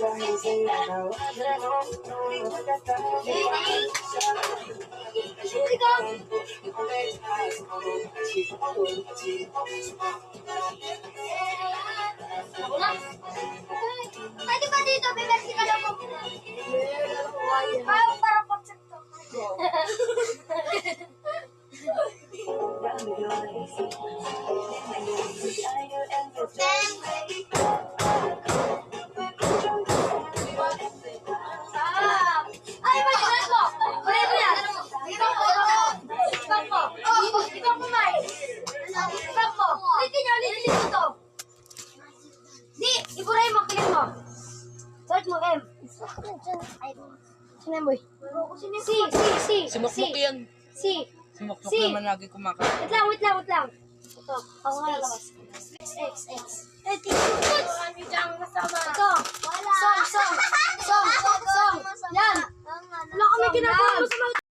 Ako na. Pwede ba dito, bibersi ka lang mo? Para pagsakto. Ay, magilan mo! Pwede mo yan! Ibang mo! Ibang mo! Ibang mo, May! Ibang mo! Ulitin niyo! Ulitin mo to! Di! Iburay mo! Kilit mo! Search mo, M. Sino mo? C. Sumukmuk yan. C. Sumukmuk Si. naman lagi kumakakain. Wait lang. Ito. Ako nga labas. X. Eh, tingin mo. Ano dyan? Masama.